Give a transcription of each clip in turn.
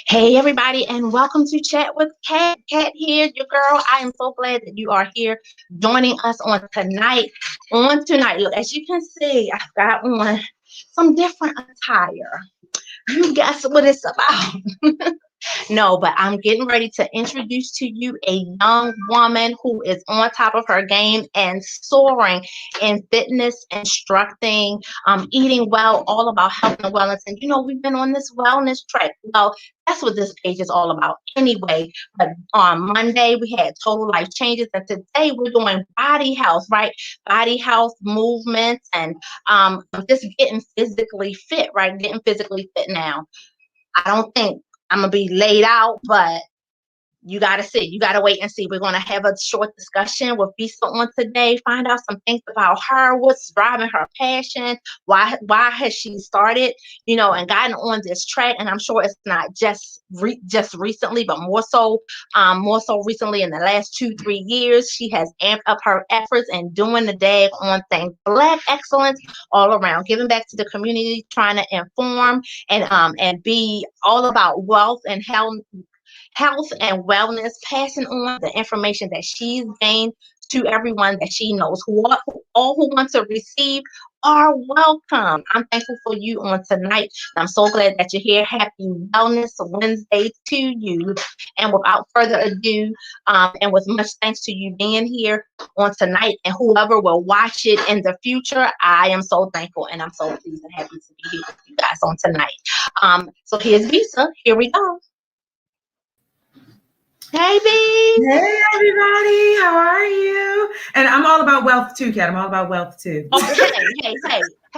Hey everybody, and welcome to Chat with Kat. Kat here, your girl. I am so glad that you are here joining us on tonight. On tonight, look, as you can see, I've got on some different attire. You guess what it's about? No, but I'm getting ready to introduce to you a young woman who is on top of her game and soaring in fitness, instructing, eating well, all about health and wellness. And we've been on this wellness track. Well, that's what this page is all about anyway. But on Monday, we had total life changes. And today we're doing body health, right? Body health movements and just getting physically fit, right? Getting physically fit now. I don't think I'm gonna be laid out, but you gotta see. You gotta wait and see. We're gonna have a short discussion with Bisa on today. Find out some things about her, what's driving her passion, why has she started, and gotten on this track. And I'm sure it's not just recently, but more so recently in the last 2-3 years, she has amped up her efforts and doing the dag on things. Black excellence all around, giving back to the community, trying to inform and be all about wealth and health and wellness, passing on the information that she's gained to everyone that she knows. All who want to receive are welcome. I'm thankful for you on tonight. I'm so glad that you're here. Happy Wellness Wednesday to you. And without further ado, and with much thanks to you being here on tonight and whoever will watch it in the future, I am so thankful and I'm so pleased and happy to be here with you guys on tonight. So here's Bisa. Here we go. Hey, B. Hey, everybody. How are you? And I'm all about wealth too, Kat. I'm all about wealth too.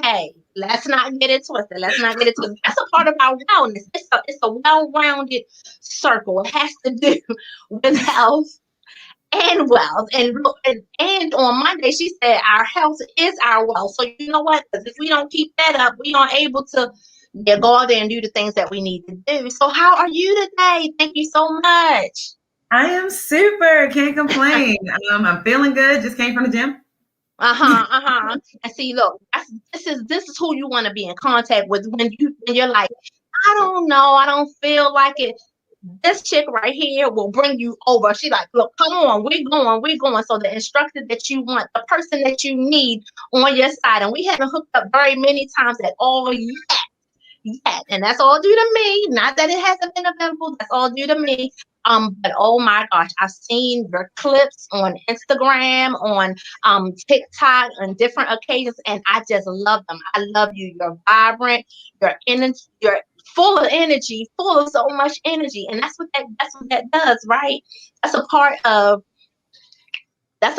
Hey. Let's not get it twisted. That's a part of our wellness. It's a well-rounded circle. It has to do with health and wealth. And on Monday, she said our health is our wealth. So you know what? Because if we don't keep that up, we aren't able to go out there and do the things that we need to do. So how are you today? Thank you so much. I am super. Can't complain. I'm feeling good. Just came from the gym. And see, look, this is who you want to be in contact with when you're like, I don't know, I don't feel like it. This chick right here will bring you over. She like, look, come on, we're going. So the instructor that you want, the person that you need on your side, and we haven't hooked up very many times at all yet, and that's all due to me. Not that it hasn't been available. That's all due to me. But oh my gosh, I've seen your clips on Instagram, on TikTok, on different occasions, and I just love them. I love you. You're vibrant. You're full of energy, full of so much energy, and that's what that does, right? That's a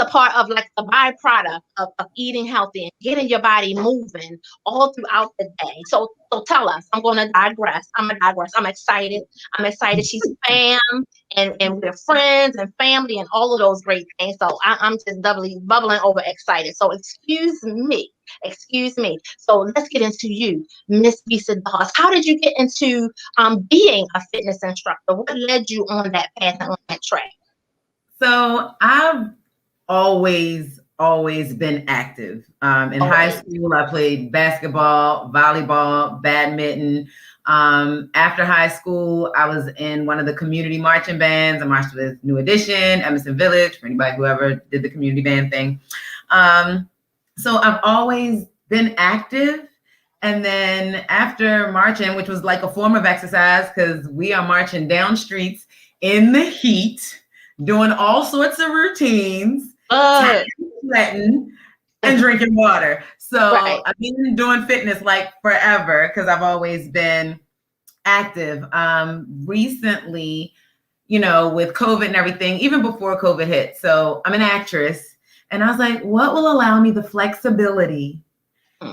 part of like the byproduct of eating healthy and getting your body moving all throughout the day. So tell us. I'm gonna digress. I'm excited. She's fam and we're friends and family and all of those great things. So I'm just bubbling over excited. So excuse me. So let's get into you, Miss Bisa Dawes. How did you get into being a fitness instructor? What led you on that path and on that track? So I've always been active. In high school, I played basketball, volleyball, badminton. After high school, I was in one of the community marching bands. I marched with New Edition, Emerson Village, for anybody who ever did the community band thing. So I've always been active. And then after marching, which was like a form of exercise, because we are marching down streets in the heat, doing all sorts of routines, sweating and drinking water. So right. I've been doing fitness like forever because I've always been active. Recently, with COVID and everything, even before COVID hit. So I'm an actress, and I was like, what will allow me the flexibility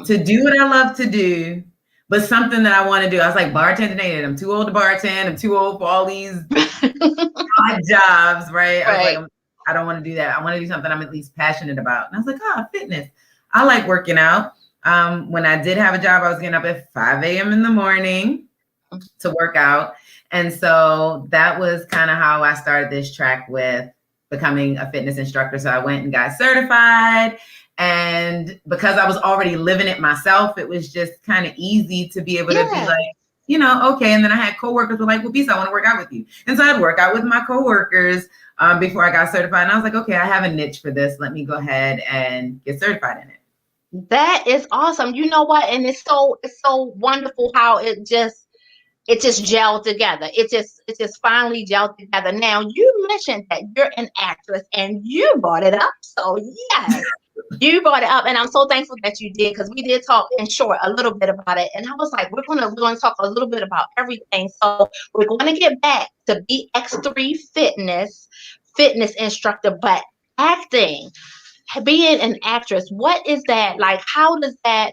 to do what I love to do, but something that I want to do? I was like, bartending. I'm too old to bartend. I'm too old for all these odd jobs, right? I was like, I don't want to do that. I want to do something I'm at least passionate about. And I was like, fitness. I like working out. When I did have a job, I was getting up at 5 a.m. in the morning to work out. And so that was kind of how I started this track with becoming a fitness instructor. So I went and got certified. And because I was already living it myself, it was just kind of easy to be able to be like, okay. And then I had coworkers who were like, well, Bisa, I want to work out with you. And so I'd work out with my coworkers before I got certified. And I was like, okay, I have a niche for this. Let me go ahead and get certified in it. That is awesome. You know what? And it's so wonderful how it just gelled together. It just finally gelled together. Now you mentioned that you're an actress and you brought it up. So yes, you brought it up, and I'm so thankful that you did, because we did talk in short a little bit about it. And I was like, we're gonna talk a little bit about everything. So we're gonna get back to BX3 fitness instructor, but acting, being an actress, what is that like? How does that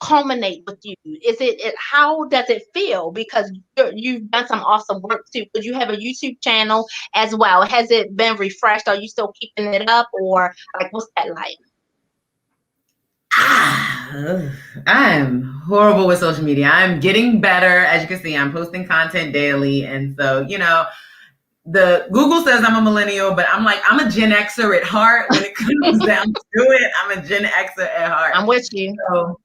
culminate with you? Is it how does it feel? Because you've done some awesome work too, because you have a YouTube channel as well. Has it been refreshed? Are you still keeping it up, or like what's that like? I am horrible with social media. I'm getting better. As you can see, I'm posting content daily. And so, the Google says I'm a millennial, but I'm a Gen Xer at heart. When it comes down to it, I'm a Gen Xer at heart. I'm with you. So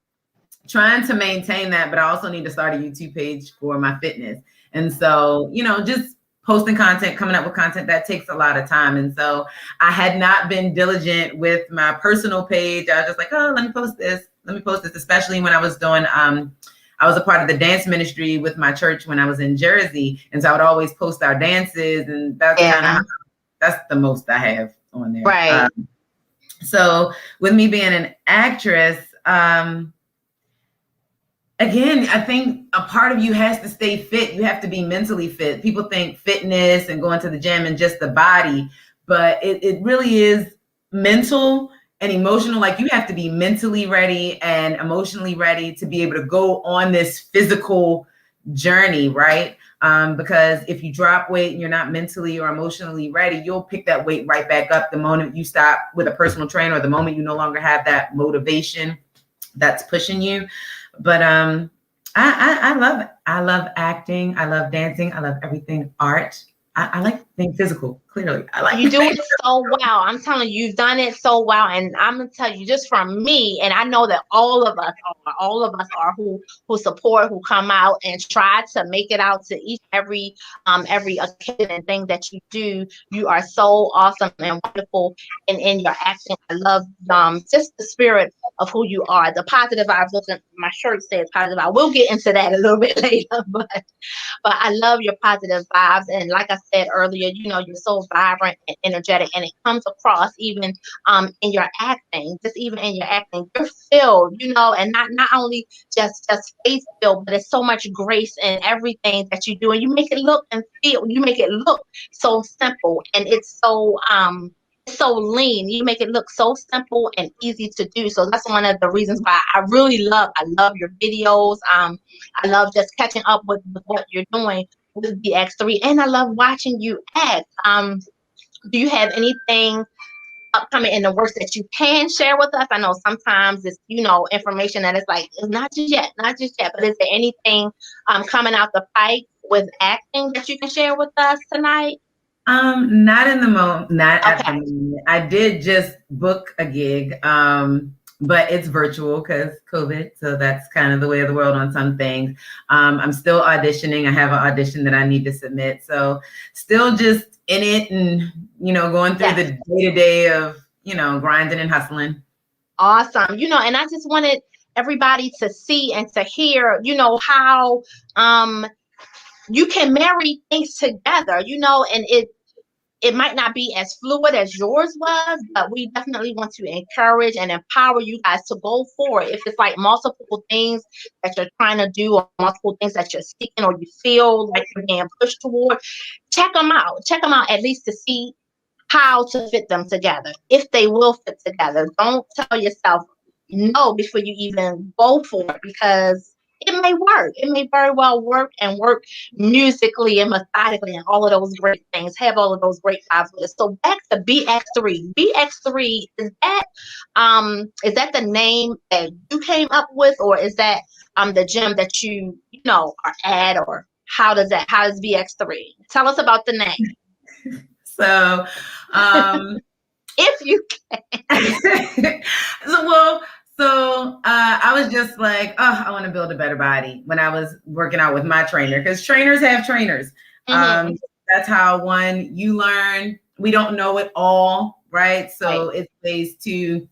trying to maintain that, but I also need to start a YouTube page for my fitness. And so, just posting content, coming up with content, that takes a lot of time. And so I had not been diligent with my personal page. I was just like, oh, let me post this, especially when I was doing, I was a part of the dance ministry with my church when I was in Jersey. And so I would always post our dances, and that's the most I have on there. Right. So with me being an actress, again, I think a part of you has to stay fit. You have to be mentally fit. People think fitness and going to the gym and just the body, but it really is mental and emotional. Like, you have to be mentally ready and emotionally ready to be able to go on this physical journey, right? Because if you drop weight and you're not mentally or emotionally ready, you'll pick that weight right back up the moment you stop with a personal trainer, or the moment you no longer have that motivation that's pushing you. But I love acting. I love dancing. I love everything art. I like being physical. Clearly, I like. You do it so well. I'm telling you, you've done it so well. And I'm gonna tell you, just from me, and I know that all of us are who support, who come out and try to make it out to every occasion and thing that you do. You are so awesome and wonderful in your acting. I love just the spirit of who you are, the positive vibes. Listen, my shirt says positive vibes. We'll get into that a little bit later, but I love your positive vibes. And like I said earlier, you're so vibrant and energetic, and it comes across even in your acting. Just even in your acting, you're filled, and not only just face filled, but it's so much grace in everything that you do, and you make it look and feel. You make it look so simple, and it's so lean. You make it look so simple and easy to do. So that's one of the reasons why I love your videos. I love just catching up with what you're doing with BX3, and I love watching you act. Do you have anything upcoming in the works that you can share with us? I know sometimes it's information that is like, it's not just yet, but is there anything coming out the pipe with acting that you can share with us tonight? Not in the moment. Not at the moment. I did just book a gig, but it's virtual because COVID. So that's kind of the way of the world on some things. I'm still auditioning. I have an audition that I need to submit. So still just in it, and going through the day-to-day of grinding and hustling. Awesome. And I just wanted everybody to see and to hear, how you can marry things together, and it might not be as fluid as yours was, but we definitely want to encourage and empower you guys to go for it. If it's like multiple things that you're trying to do, or multiple things that you're seeking, or you feel like you're being pushed toward, check them out. Check them out, at least to see how to fit them together, if they will fit together. Don't tell yourself no before you even go for it, because it may work. It may very well work, and work musically and methodically and all of those great things. Have all of those great vibes with it. So back to BX3. BX3, is that the name that you came up with, or is that the gym that you are at, or how does BX3? Tell us about the name. So if you can. So I was just like, oh, I want to build a better body when I was working out with my trainer, because trainers have trainers. That's how you learn. We don't know it all, right? So it's ways to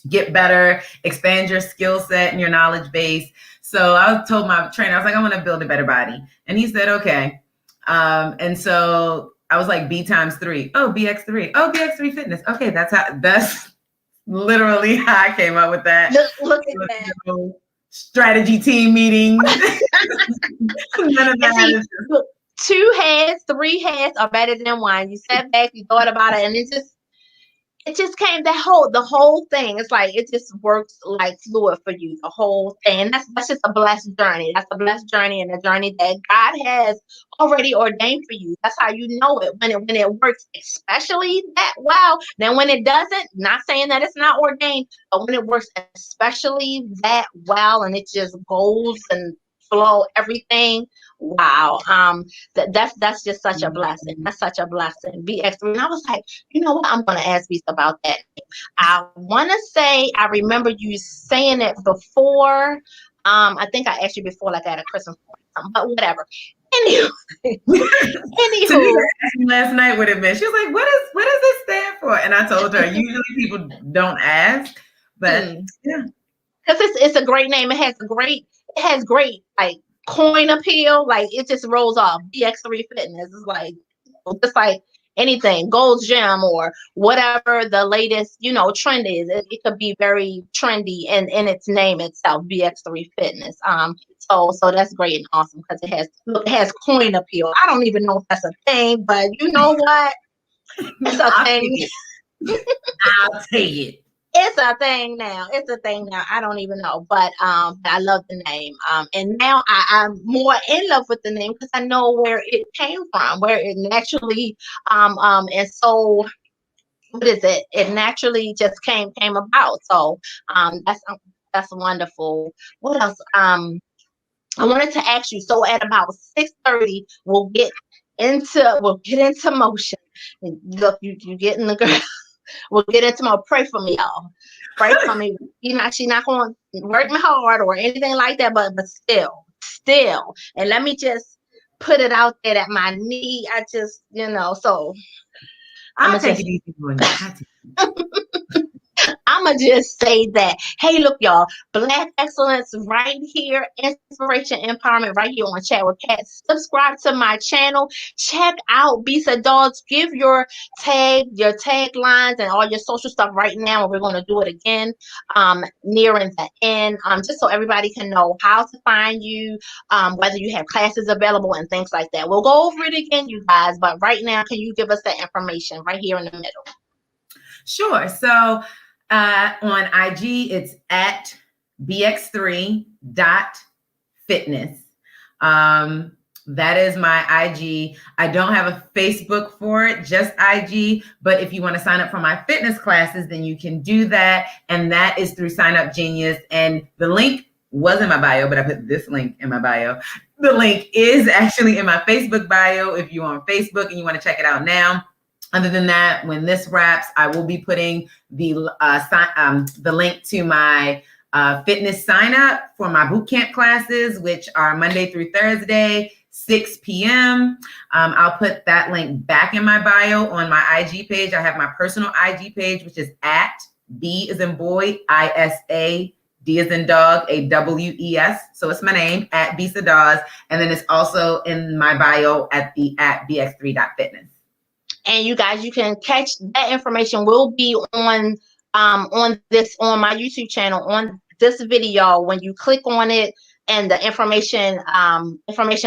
get better, expand your skill set and your knowledge base. So I told my trainer, I was like, I want to build a better body. And he said, okay. And so I was like, B times 3. Oh, BX3. Oh, BX3 fitness. Okay. That's literally how I came up with that. Look at that. Strategy team meetings. None of that. Look, 2 heads, 3 heads are better than 1. You sat back, you thought about it, and it just came, the whole thing. It's like it just works like fluid for you, the whole thing. And that's just a blessed journey. That's a blessed journey, and a journey that God has already ordained for you. That's how you know it when it works, especially that well. Then when it doesn't, not saying that it's not ordained, but when it works especially that well, and it just goes and flow everything. Wow. That's just such a blessing. That's such a blessing. BX3. And I was like, you know what? I'm gonna ask Bisa about that. I wanna say I remember you saying it before. I think I asked you before, like at a Christmas party, but whatever. Anywho, last night what it meant. She was like, what does this stand for? And I told her, usually people don't ask, but yeah. Because it's a great name. It has great like coin appeal. Like it just rolls off. BX3 Fitness is like just like anything, Gold's Gym or whatever the latest, trend is. It could be very trendy in its name itself, BX3 Fitness. So that's great and awesome because it has coin appeal. I don't even know if that's a thing, but you know what? It's a thing. I'll take it. It's a thing now. I don't even know, but I love the name. And now I'm more in love with the name because I know where it came from, where it naturally, and so what is it? It naturally just came about. So, that's wonderful. What else? I wanted to ask you. So at about 6:30, we'll get into motion. Look, you get in the girl. We'll get into more. Pray for me, y'all. Pray for me. She's not going to work me hard or anything like that, but still. And let me just put it out there that my knee, I just, so. I'll take it easy for you. I'm going to just say that. Hey, look, y'all. Black excellence right here. Inspiration, empowerment right here on Chat with Kat. Subscribe to my channel. Check out Bisa Dawes. Give your taglines and all your social stuff right now. And we're going to do it again nearing the end. Just so everybody can know how to find you, whether you have classes available and things like that. We'll go over it again, you guys. But right now, can you give us that information right here in the middle? Sure. So on IG, it's at bx3.fitness. That is my IG. I don't have a Facebook for it, just IG. But if you want to sign up for my fitness classes, then you can do that. And that is through Sign Up Genius. And the link was in my bio, but I put this link in my bio. The link is actually in my Facebook bio if you're on Facebook and you want to check it out now. Other than that, when this wraps, I will be putting the link to my fitness sign up for my bootcamp classes, which are Monday through Thursday, 6 p.m. I'll put that link back in my bio on my IG page. I have my personal IG page, which is at B as in boy, ISA, D as in dog, AWES. So it's my name, at Bisa Dawes. And then it's also in my bio at bx3.fitness. And you guys, you can catch that information will be on my YouTube channel on this video. When you click on it and the information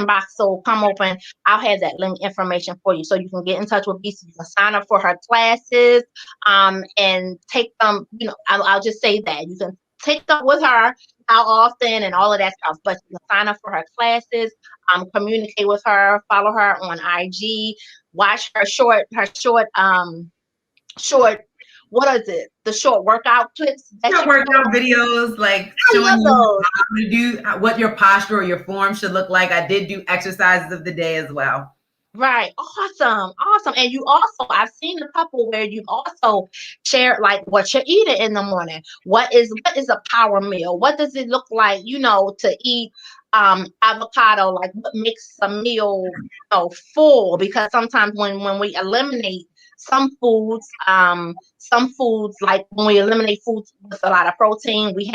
box will come open, I'll have that link information for you. So you can get in touch with Bisa. You can sign up for her classes and take them, I'll just say that. You can take them with her, how often and all of that stuff. But you can sign up for her classes, communicate with her, follow her on IG. Watch her short, what is it? The short workout clips. Short workout videos, like showing you how to do, what your posture or your form should look like. I did do exercises of the day as well. Right. Awesome. Awesome. And you also, I've seen a couple where you've also shared like what you're eating in the morning. What is a power meal? What does it look like, to eat avocado? Like what makes a meal, full? Because sometimes when we eliminate some foods, like when we eliminate foods with a lot of protein, we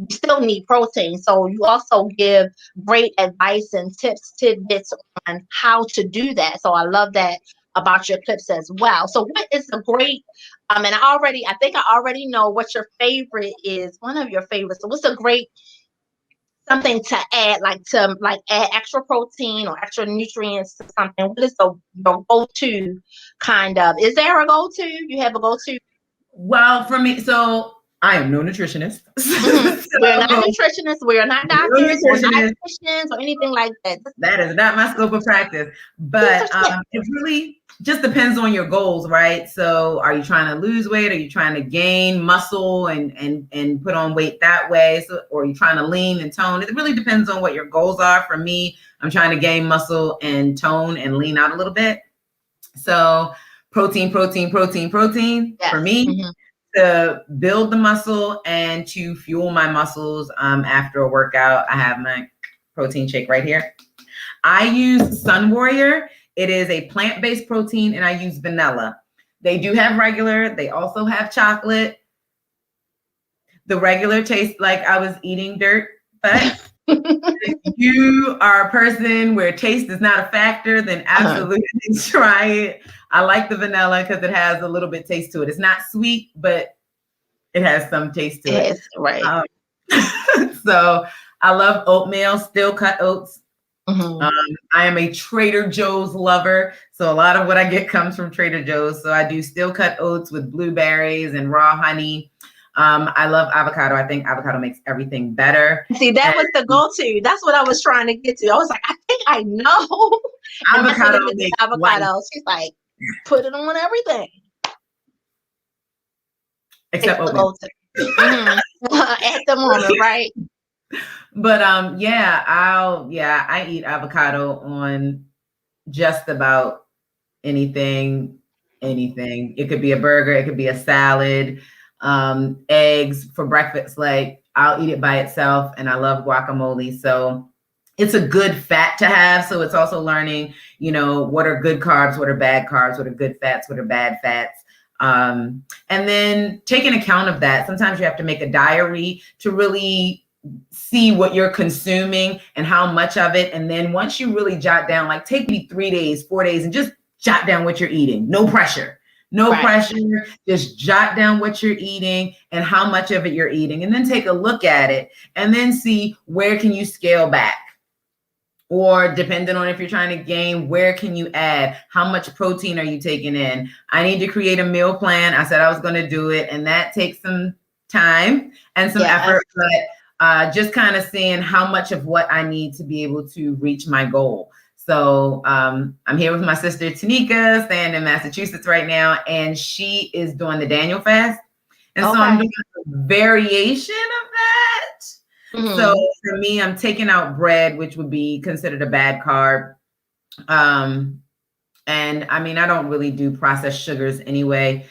still need protein. So you also give great advice and tidbits on how to do that. So I love that about your clips as well. So what is a great, and I think I already know what your favorite is, one of your favorites. So what's a great something to add, like add extra protein or extra nutrients to something? What is your go-to kind of, is there a go-to? You have a go-to? Well, for me, so I am no nutritionist. We're not nutritionists. We're not No doctors. We're not nutritionist. physicians or anything like that. That is not my scope of practice. But it really just depends on your goals, right? So are you trying to lose weight? Are you trying to gain muscle and put on weight that way? So, or are you trying to lean and tone? It really depends on what your goals are. For me, I'm trying to gain muscle and tone and lean out a little bit. So protein Yes. for me. To build the muscle and to fuel my muscles after a workout. I have my protein shake right here. I use Sun Warrior. It is a plant-based protein, and I use vanilla. They do have regular. They also have chocolate. The regular tastes like I was eating dirt, but if you are a person where taste is not a factor, then absolutely try it. I like the vanilla because it has a little bit taste to it. It's not sweet, but it has some taste to it. Yes, right. So I love oatmeal, still cut oats. I am a Trader Joe's lover. So a lot of what I get comes from Trader Joe's. So I do still cut oats with blueberries and raw honey. I love avocado. I think avocado makes everything better. See, that was the go-to. That's what I was trying to get to. I was like, I think I know. Avocado makes avocado. She's like, put it on everything. Except oatmeal. At the moment, right? But I eat avocado on just about anything. It could be a burger, it could be a salad, eggs for breakfast. Like I'll eat it by itself, and I love guacamole. So it's a good fat to have. So it's also learning, what are good carbs, what are bad carbs, what are good fats, what are bad fats. And then taking account of that, sometimes you have to make a diary to really see what you're consuming and how much of it. And then once you really jot down, like take me 3 days, 4 days, and just jot down what you're eating. No pressure. Pressure. Just jot down what you're eating and how much of it you're eating. And then take a look at it and then see where can you scale back. Or depending on if you're trying to gain, where can you add? How much protein are you taking in? I need to create a meal plan. I said I was going to do it, and that takes some time and some effort, but just kind of seeing how much of what I need to be able to reach my goal. So I'm here with my sister Tanika, staying in Massachusetts right now, and she is doing the Daniel fast. And so I'm doing a variation of that. So for me, I'm taking out bread, which would be considered a bad carb. And I mean, I don't really do processed sugars anyway.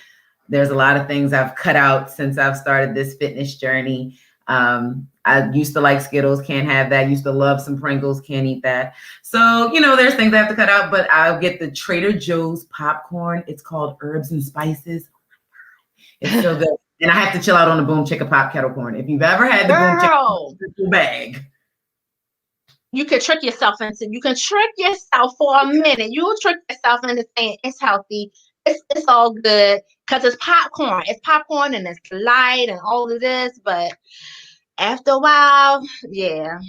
There's a lot of things I've cut out since I've started this fitness journey. I used to like Skittles, can't have that. Used to love some Pringles, can't eat that. So, there's things I have to cut out, but I'll get the Trader Joe's popcorn. It's called Herbs and Spices. It's so good. And I have to chill out on the Boom Chicka Pop kettle corn. If you've ever had the Boom Chicka bag, you can trick yourself for a minute. You'll trick yourself into saying it's healthy. It's all good because it's popcorn. It's popcorn and it's light and all of this. But after a while, yeah.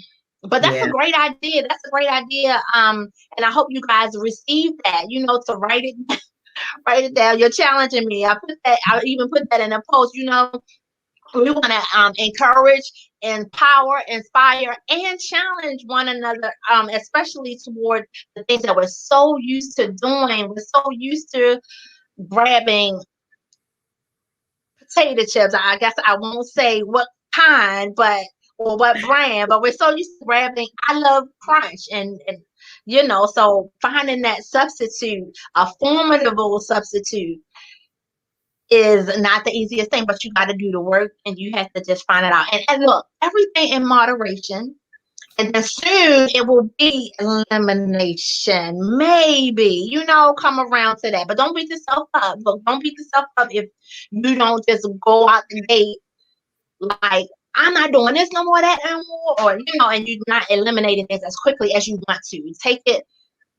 But that's a great idea. That's a great idea. And I hope you guys receive that. To write it down. You're challenging me. I even put that in a post. We want to encourage, empower, inspire, and challenge one another, especially toward the things that we're so used to doing. We're so used to grabbing potato chips. I guess I won't say what kind, or what brand, but we're so used to grabbing. I love Crunch, and So finding that substitute, a formidable substitute, is not the easiest thing, but you got to do the work and you have to just find it out. And look, everything in moderation. And then soon it will be elimination. Maybe, come around to that. But don't beat yourself up. But don't beat yourself up if you don't just go out the gate like, I'm not doing this no more, that no more, or, and you're not eliminating things as quickly as you want to. Take it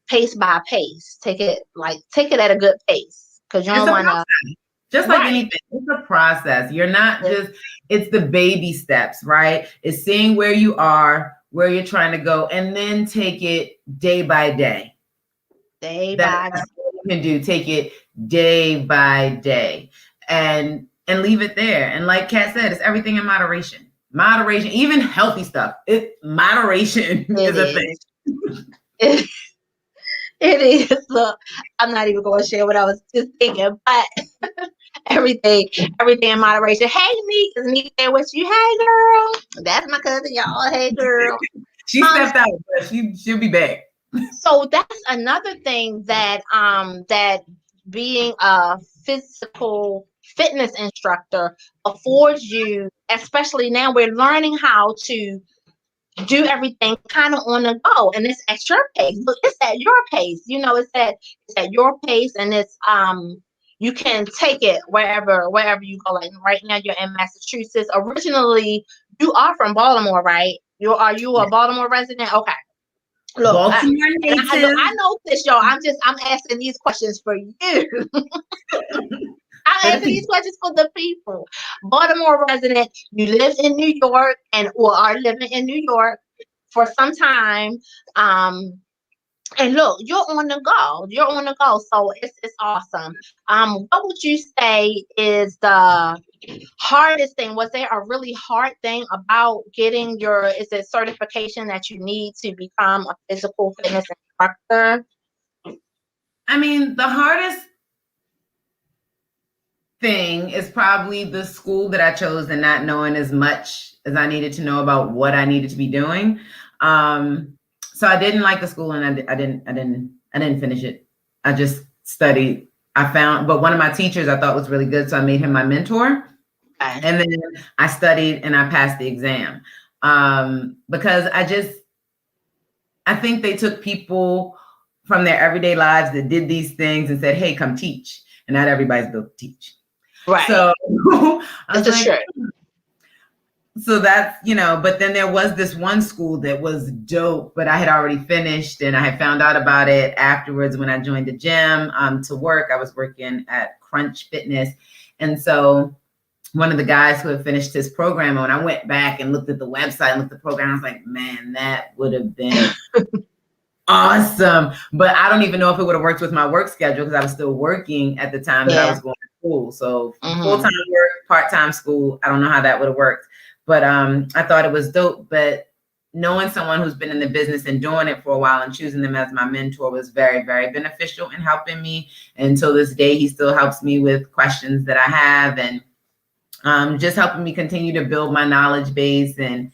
pace by pace. Take it at a good pace. Because you don't want to. Just like anything, it's a process. You're not it's the baby steps, right? It's seeing where you are, where you're trying to go, and then take it day by day. That's what you can do. Take it day by day and leave it there. And like Kat said, it's everything in moderation. Moderation, even healthy stuff. Moderation is a thing. It is. Look, I'm not even going to share what I was just thinking, but everything in moderation. Hey, Meek, is Meek there with you? Hey, girl. That's my cousin, y'all. Hey, girl. She stepped out, but she'll be back. So that's another thing that being a physical fitness instructor affords you, especially now we're learning how to do everything kind of on the go, and it's at your pace. But it's at your pace. It's at your pace, and it's you can take it wherever you go. Like right now, you're in Massachusetts. Originally, you are from Baltimore, right? Are you a Baltimore resident? Okay. Look, I know this, y'all. I'm asking these questions for you. I'm asking these questions for the people. Baltimore resident, you lived in New York or are living in New York for some time. And look, you're on the go. So it's awesome. What would you say is the hardest thing? Was there a really hard thing about getting is it certification that you need to become a physical fitness instructor? I mean, the hardest thing is probably the school that I chose and not knowing as much as I needed to know about what I needed to be doing. So I didn't like the school, and I didn't finish it. I just studied. But one of my teachers I thought was really good, so I made him my mentor. Okay. And then I studied and I passed the exam because I think they took people from their everyday lives that did these things and said, "Hey, come teach." And not everybody's built to teach. Right. So that's just true. So that's, but then there was this one school that was dope, but I had already finished and I had found out about it afterwards when I joined the gym to work. I was working at Crunch Fitness. And so one of the guys who had finished his program, when I went back and looked at the website and looked at the program, I was like, man, that would have been awesome. But I don't even know if it would have worked with my work schedule because I was still working at the time that I was going to school. So full-time work, part-time school, I don't know how that would have worked. But I thought it was dope. But knowing someone who's been in the business and doing it for a while and choosing them as my mentor was very, very beneficial in helping me. And until this day, he still helps me with questions that I have and just helping me continue to build my knowledge base and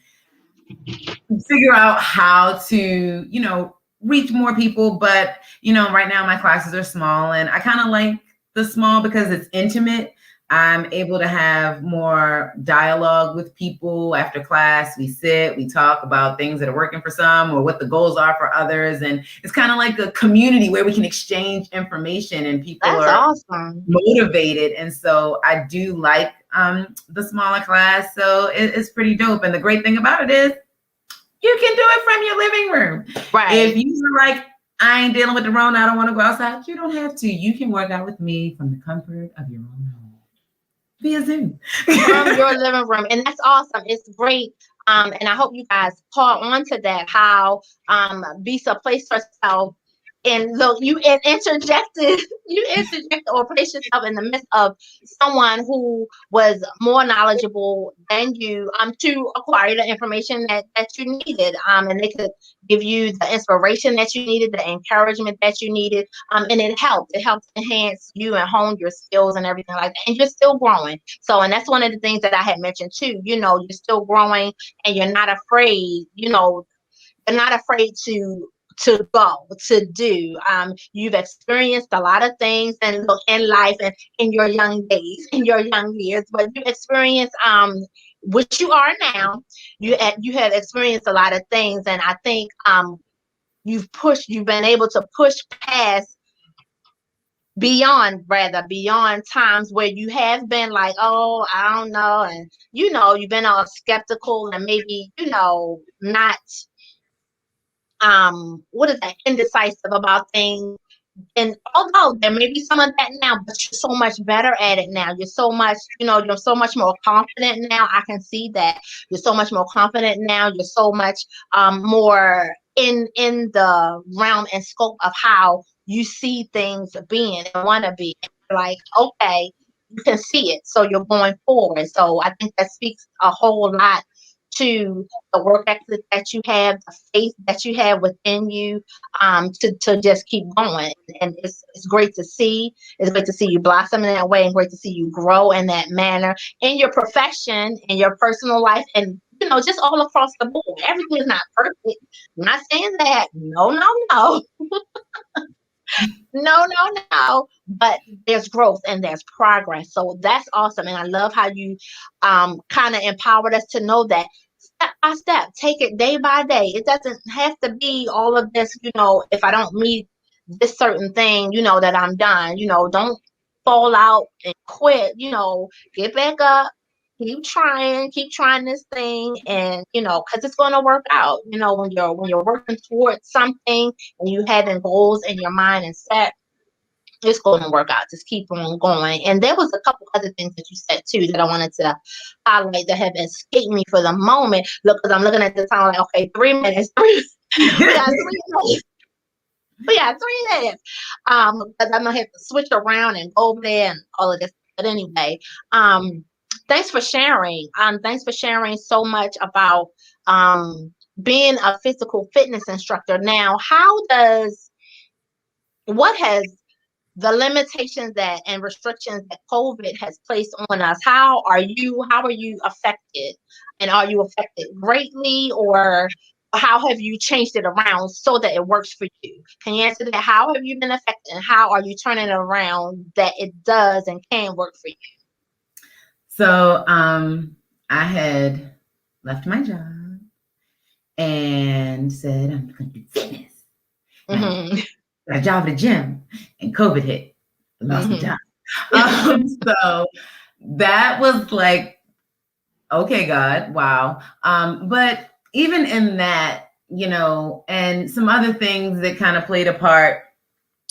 figure out how to, reach more people. But, right now my classes are small and I kind of like the small because it's intimate. I'm able to have more dialogue with people after class. We sit, we talk about things that are working for some or what the goals are for others. And it's kind of like a community where we can exchange information and people are awesome, motivated. And so I do like the smaller class. So it's pretty dope. And the great thing about it is you can do it from your living room. Right. If you're like, I ain't dealing with the Rona, I don't want to go outside, you don't have to. You can work out with me from the comfort of your own home via Zoom. From your living room. And that's awesome. It's great. And I hope you guys caught on to that, how Bisa placed herself. And look, you interjected or placed yourself in the midst of someone who was more knowledgeable than you to acquire the information that you needed. And they could give you the inspiration that you needed, the encouragement that you needed. And it helped. It helped enhance you and hone your skills and everything like that. And you're still growing. So, and that's one of the things that I had mentioned too. You're still growing and you're not afraid, you're not afraid to to go, to do. You've experienced a lot of things and look in life and in your young days, in your young years, but you experienced what you are now. You have experienced a lot of things, and I think you've been able to push past beyond times where you have been like, oh, I don't know, and you've been all skeptical and maybe not what is that, indecisive about things. And although there may be some of that now, but you're so much better at it now. You're so much, you're so much more confident now. I can see that you're so much more confident now. You're so much more in the realm and scope of how you see things being and want to be. Like, okay, you can see it, so you're going forward. So I think that speaks a whole lot to the work ethic that you have, the faith that you have within you, to just keep going. And it's great to see. It's great to see you blossom in that way, and great to see you grow in that manner in your profession, in your personal life, and just all across the board. Everything is not perfect. I'm not saying that. No, no, no. No, no, no. But there's growth and there's progress. So that's awesome. And I love how you kind of empowered us to know that step by step, take it day by day. It doesn't have to be all of this, if I don't meet this certain thing, that I'm done. Don't fall out and quit, get back up. Keep trying this thing, and because it's going to work out. When you're working towards something and you having goals in your mind and set, it's going to work out. Just keep on going. And there was a couple other things that you said too that I wanted to highlight that have escaped me for the moment. Look, because I'm looking at the time like, okay, 3 minutes. We got 3 minutes. We got 3 minutes. Because I'm gonna have to switch around and go over there and all of this. But anyway, thanks for sharing. Thanks for sharing so much about being a physical fitness instructor. Now, what has the limitations and restrictions that COVID has placed on us, how are you affected? And are you affected greatly, or how have you changed it around so that it works for you? Can you answer that? How have you been affected, and how are you turning it around that it does and can work for you? So I had left my job and said, I'm going to do fitness. Mm-hmm. Got a job at a gym, and COVID hit. I lost my job. So that was like, okay, God, wow. But even in that, and some other things that kind of played a part,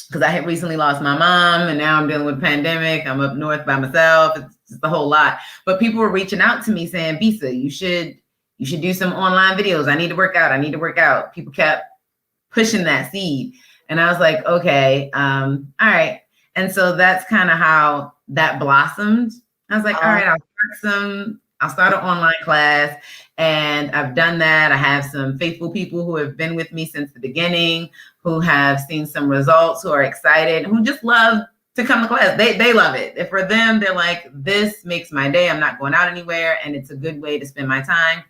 because I had recently lost my mom, and now I'm dealing with a pandemic. I'm up north by myself. It's just a whole lot. But people were reaching out to me saying, Bisa, you should do some online videos. I need to work out. I need to work out. People kept pushing that seed. And I was like, okay, all right. And so that's kind of how that blossomed. I was like, all right, I'll start an online class. And I've done that. I have some faithful people who have been with me since the beginning, who have seen some results, who are excited, who just love to come to class. They love it. And for them, they're like, this makes my day. I'm not going out anywhere. And it's a good way to spend my time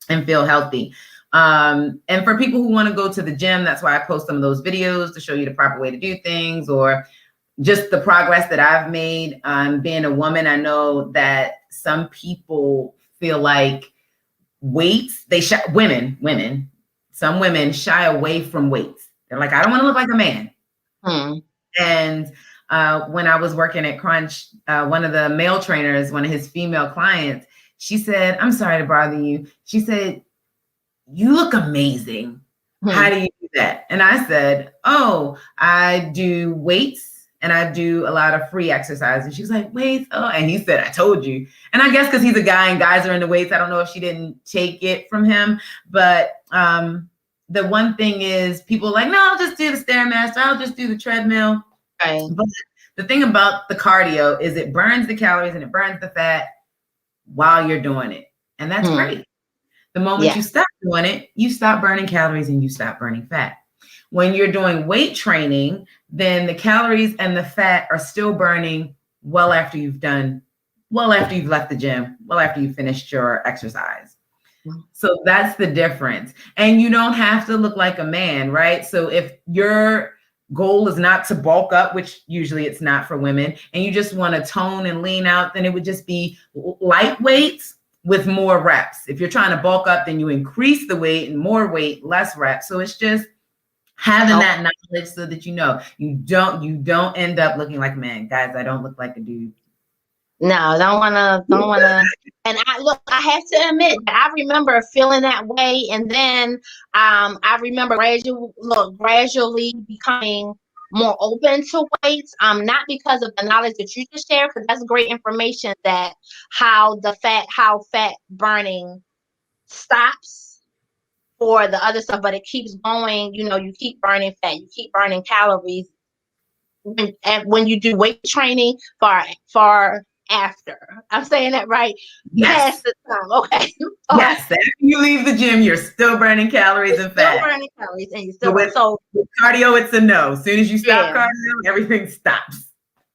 and feel healthy. And for people who want to go to the gym, that's why I post some of those videos to show you the proper way to do things, or just the progress that I've made. Being a woman, I know that some people feel like weights, some women shy away from weights. They're like, I don't want to look like a man. And when I was working at Crunch, one of the male trainers, one of his female clients, she said, I'm sorry to bother you. She said, you look amazing. How do you do that? And I said, oh, I do weights and I do a lot of free exercise. And she was like, weights? Oh, and he said, I told you. And I guess because he's a guy and guys are into weights, I don't know if she didn't take it from him. But the one thing is, people are like, no, I'll just do the Stairmaster. I'll just do the treadmill. Right. But the thing about the cardio is it burns the calories and it burns the fat while you're doing it. And that's great. The moment you stop doing it, you stop burning calories and you stop burning fat. When you're doing weight training, then the calories and the fat are still burning well after you've left the gym, well after you finished your exercise. So that's the difference. And you don't have to look like a man, right? So if your goal is not to bulk up, which usually it's not for women, and you just want to tone and lean out, then it would just be light weights with more reps. If you're trying to bulk up, then you increase the weight and more weight, less reps. So it's just having that knowledge so that you don't end up looking like a man. Guys, I don't look like a dude. No, don't wanna. And I have to admit that I remember feeling that way, and then I remember gradually becoming more open to weights. Not because of the knowledge that you just shared, because that's great information that how fat burning stops for the other stuff, but it keeps going. You keep burning fat, you keep burning calories when you do weight training far after. I'm saying that right? Yes. Past the time. Okay. Yes. After you leave the gym, you're still burning calories and fat. Still burning calories, and you still with cardio, it's a no. As soon as you stop cardio, everything stops.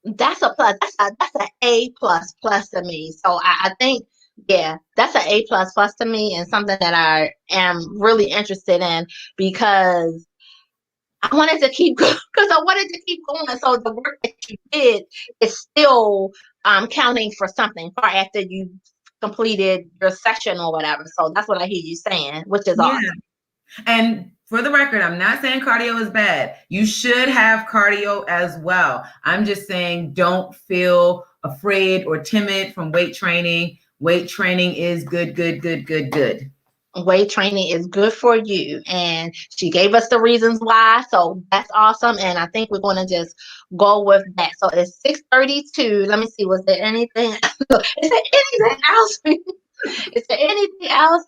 That's a plus. That's an A plus to me. So I think, yeah, that's an A plus to me, and something that I am really interested in, because I wanted to keep going. So the work that you did is still counting for something far after you completed your session or whatever. So that's what I hear you saying, which is awesome. And for the record, I'm not saying cardio is bad. You should have cardio as well. I'm just saying don't feel afraid or timid from weight training. Weight training is good. Weight training is good for you, and she gave us the reasons why, so that's awesome. And I think we're going to just go with that. So it's 6:32. Let me see, was there anything is there anything else? Is there anything else?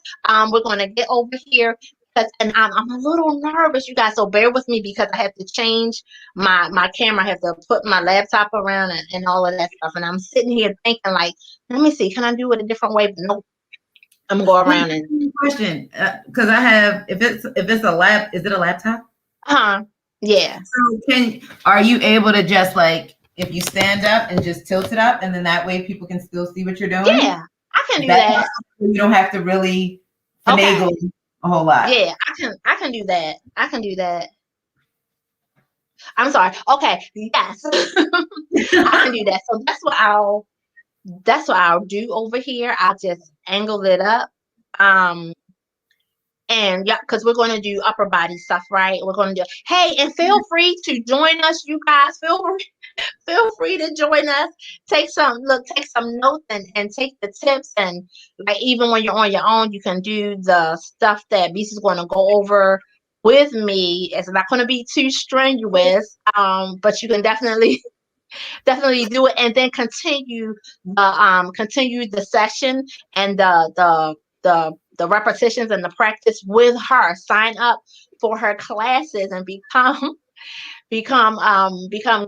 We're going to get over here, and I'm a little nervous, you guys, so bear with me, because I have to change my camera. I have to put my laptop around and all of that stuff, and I'm sitting here thinking, like, let me see, can I do it a different way? But nope. I'm going around and question, because I have, if it's a lap, is it a laptop? Yeah. So are you able to just, like, if you stand up and just tilt it up, and then that way people can still see what you're doing? Yeah, I can do that. You don't have to really finagle a whole lot. Yeah, I can do that. I'm sorry. Okay, yes. I can do that. So that's what I'll do over here. I'll just angle it up. And yeah, because we're going to do upper body stuff, right? We're going to do, hey, and feel free to join us, you guys. Feel free to join us. Take some notes and take the tips. And like, even when you're on your own, you can do the stuff that Bisa's going to go over with me. It's not going to be too strenuous, but you can definitely do it, and then continue the session and the repetitions and the practice with her. Sign up for her classes and become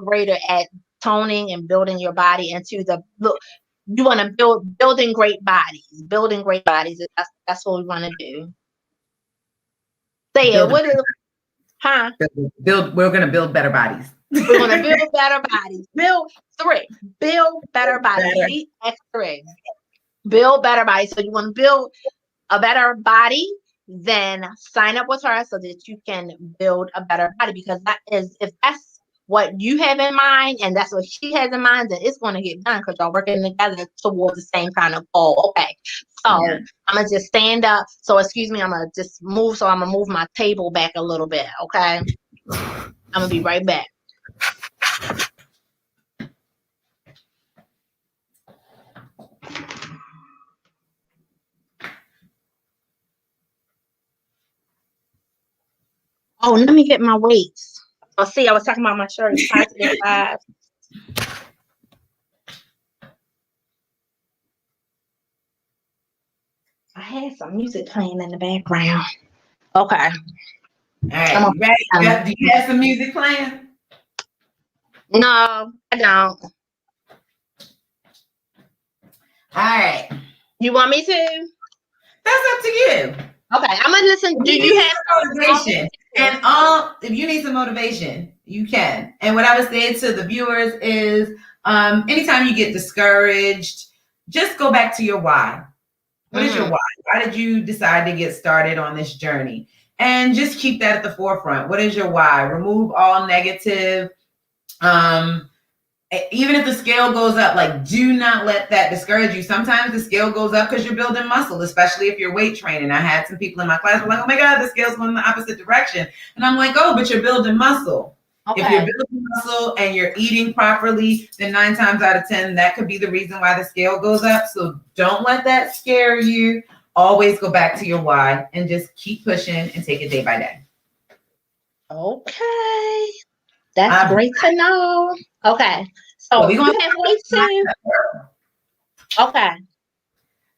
greater at toning and building your body into the look. You want to building great bodies. That's what we want to do. Say it. What is it? Huh? We're going to build better bodies. We're going to build better bodies. Build better bodies. BX3. Build better bodies. So you want to build a better body, then sign up with her so that you can build a better body, because if that's what you have in mind and that's what she has in mind, then it's going to get done, because y'all working together towards the same kind of goal. Okay. So I'm going to just stand up. So excuse me, I'm going to just move. So I'm going to move my table back a little bit. Okay. I'm going to be right back. Oh, let me get my weights. Oh, see, I was talking about my shirt. Positive 5. I had some music playing in the background. Okay. All right. Do you have some music playing? No, I don't. All right. You want me to? That's up to you. Okay, I'm gonna listen. Do you have motivation? And if you need some motivation, you can. And what I would say to the viewers is, anytime you get discouraged, just go back to your why. What is your why? Why did you decide to get started on this journey? And just keep that at the forefront. What is your why? Remove all negative. Even if the scale goes up, like, do not let that discourage you. Sometimes the scale goes up because you're building muscle, especially if you're weight training. I had some people in my class who were like, oh my God, the scale's going in the opposite direction. And I'm like, oh, but you're building muscle. Okay. If you're building muscle and you're eating properly, then 9 times out of 10, that could be the reason why the scale goes up. So don't let that scare you. Always go back to your why and just keep pushing and take it day by day. Okay. That's great to know. Okay. So we have weights too. Okay.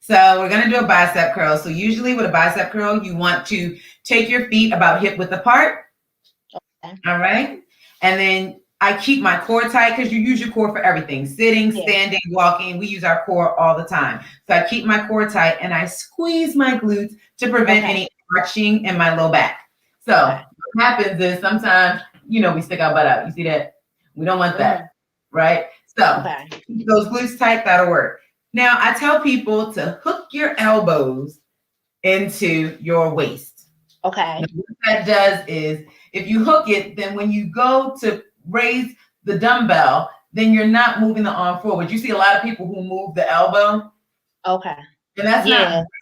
So we're going to do a bicep curl. So usually with a bicep curl, you want to take your feet about hip width apart. Okay. All right. And then I keep my core tight because you use your core for everything. Sitting, standing, walking. We use our core all the time. So I keep my core tight and I squeeze my glutes to prevent any arching in my low back. So what happens is sometimes, we stick our butt out. You see that? We don't want that, right? So keep those glutes tight, that'll work. Now, I tell people to hook your elbows into your waist. Okay. Now, what that does is, if you hook it, then when you go to raise the dumbbell, then you're not moving the arm forward. You see a lot of people who move the elbow. Okay. And that's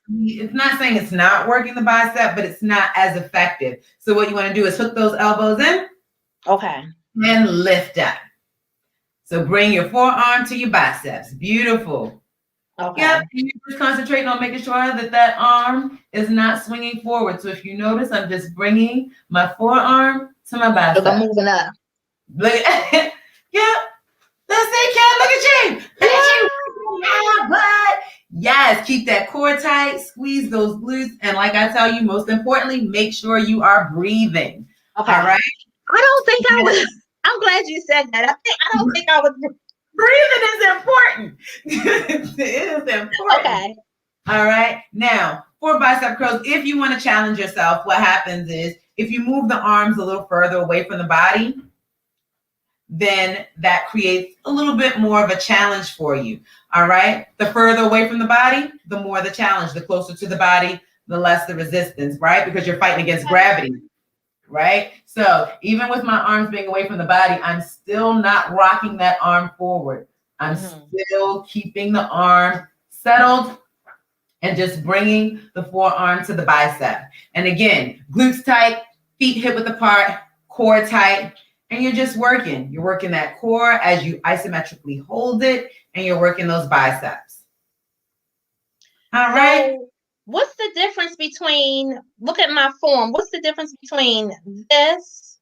it's not saying it's not working the bicep, but it's not as effective. So what you want to do is hook those elbows in. Okay. And lift up. So bring your forearm to your biceps. Beautiful. Okay. Yep. And you're just concentrating on making sure that arm is not swinging forward. So if you notice, I'm just bringing my forearm to my bicep. Look, I'm moving up. Look at yep. That's it, Kat. Look at you. Look at you. Yeah, but yes, keep that core tight. Squeeze those glutes. And like I tell you, most importantly, make sure you are breathing. Okay. All right. I don't think I was. I'm glad you said that. I don't think I was. Breathing is important. It is important. Okay. All right. Now, for bicep curls, if you want to challenge yourself, what happens is if you move the arms a little further away from the body, then that creates a little bit more of a challenge for you. All right. The further away from the body, the more the challenge. The closer to the body, the less the resistance, right? Because you're fighting against gravity. Right? So even with my arms being away from the body, I'm still not rocking that arm forward. I'm still keeping the arm settled and just bringing the forearm to the bicep. And again, glutes tight, feet hip width apart, core tight, and you're just working. You're working that core as you isometrically hold it, and you're working those biceps. All right. So, what's the difference between, look at my form, what's the difference between this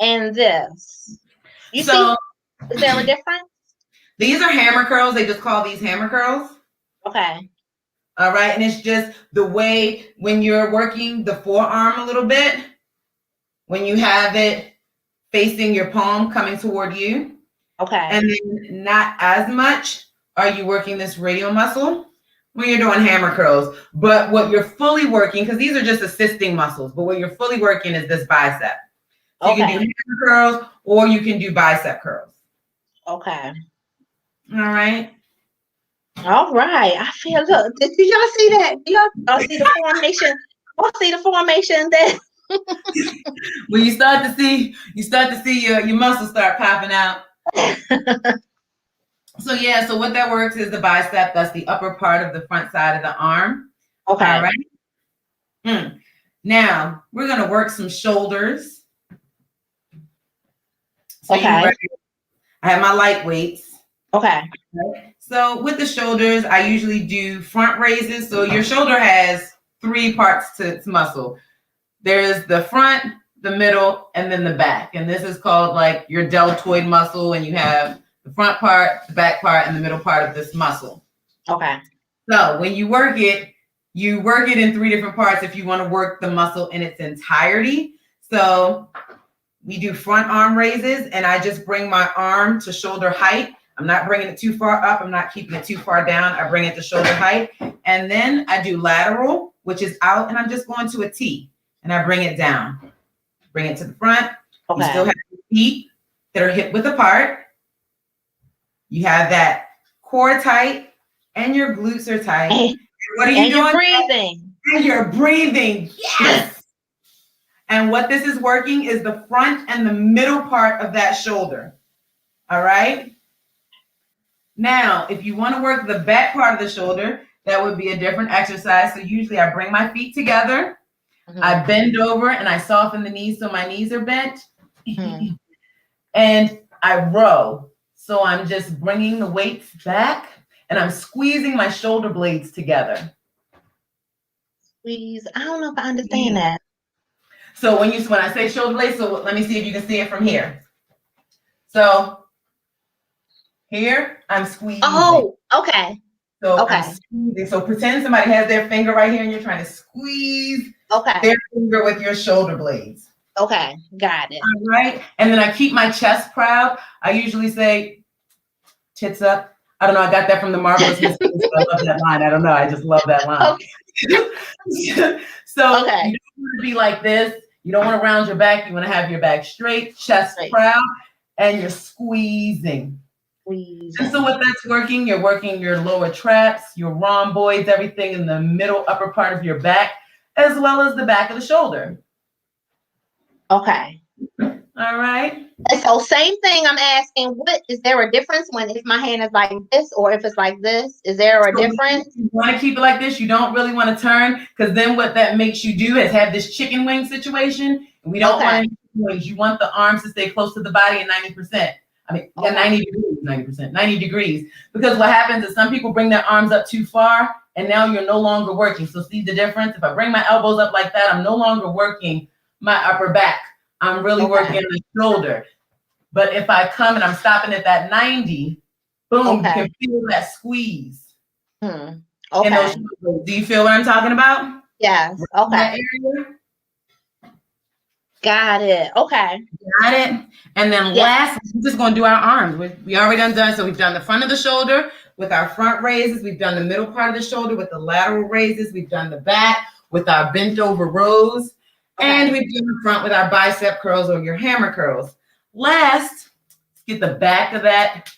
and this? You see, is there a difference? These are hammer curls. They just call these hammer curls. Okay. All right. And it's just the way when you're working the forearm a little bit, when you have it facing your palm coming toward you. Okay. And then not as much are you working this radial muscle when you're doing hammer curls. But what you're fully working, because these are just assisting muscles, but what you're fully working is this bicep. So you can do hammer curls or you can do bicep curls. Okay. All right. All right. I feel, look, did y'all see that? Y'all see the formation? Y'all see the formation there? When you start to see your muscles start popping out. So what that works is the bicep. That's the upper part of the front side of the arm. Okay. All right. Now we're gonna work some shoulders. So I have my light weights. Okay. So with the shoulders, I usually do front raises. So your shoulder has 3 parts to its muscle. There's the front, the middle, and then the back. And this is called like your deltoid muscle. And you have the front part, the back part, and the middle part of this muscle. Okay. So when you work it in 3 different parts if you want to work the muscle in its entirety. So we do front arm raises, and I just bring my arm to shoulder height. I'm not bringing it too far up. I'm not keeping it too far down. I bring it to shoulder height. And then I do lateral, which is out, and I'm just going to a T. And I bring it down. Bring it to the front. Okay. You still have your feet that are hip width apart. You have that core tight and your glutes are tight. And What are you doing? You're breathing. And you're breathing. Yes. And what this is working is the front and the middle part of that shoulder. All right. Now, if you want to work the back part of the shoulder, that would be a different exercise. So usually I bring my feet together. I bend over and I soften the knees so my knees are bent. And I row. So I'm just bringing the weights back and I'm squeezing my shoulder blades together. Squeeze. I don't know if I understand that. So when I say shoulder blades, so let me see if you can see it from here. So here I'm squeezing. Oh, okay. So I'm squeezing. So pretend somebody has their finger right here and you're trying to squeeze their finger with your shoulder blades. Okay, got it. All right. And then I keep my chest proud. I usually say tits up. I don't know. I got that from the Marvelous Miss. I love that line. I don't know. I just love that line. So you don't want to be like this. You don't want to round your back. You want to have your back straight, chest proud, and you're squeezing. And so what that's working, you're working your lower traps, your rhomboids, everything in the middle upper part of your back, as well as the back of the shoulder. Okay. All right. And so same thing I'm asking, what is there a difference if my hand is like this or if it's like this? Is there a difference? You want to keep it like this. You don't really want to turn because then what that makes you do is have this chicken wing situation. And we don't want any wings. You want the arms to stay close to the body at 90%. I mean, 90 degrees. Because what happens is some people bring their arms up too far and now you're no longer working. So see the difference? If I bring my elbows up like that, I'm no longer working my upper back. I'm really working on the shoulder. But if I come and I'm stopping at that 90, boom, you can feel that squeeze. Okay. Do you feel what I'm talking about? Yes. Okay. Got it. Okay. Got it. And then last, we're just going to do our arms. We already done. So we've done the front of the shoulder with our front raises. We've done the middle part of the shoulder with the lateral raises. We've done the back with our bent over rows. And we've done the front with our bicep curls or your hammer curls. Last, let's get the back of that.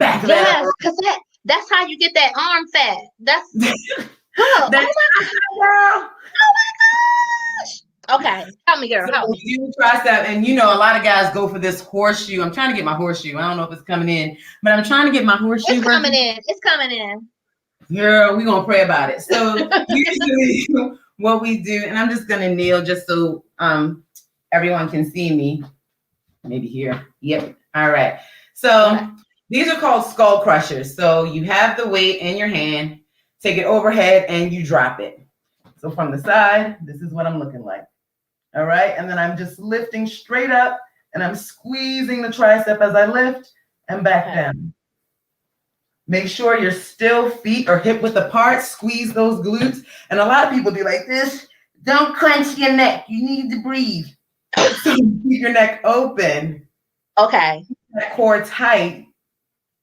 Yes, because that's how you get that arm fat. That's oh my gosh. Okay, help me, girl. So help me. You do tricep, and you know a lot of guys go for this horseshoe. I'm trying to get my horseshoe. I don't know if it's coming in, but I'm trying to get my horseshoe. It's coming in. It's coming in. Girl, we're gonna pray about it. So usually what we do, and I'm just gonna kneel just so everyone can see me. Maybe here. Yep. All right. So these are called skull crushers. So you have the weight in your hand, take it overhead, and you drop it. So from the side, this is what I'm looking like. All right. And then I'm just lifting straight up and I'm squeezing the tricep as I lift and back down. Make sure your still feet are hip width apart. Squeeze those glutes. And a lot of people do like this. Don't clench your neck. You need to breathe. So keep your neck open. Okay. Keep that core tight.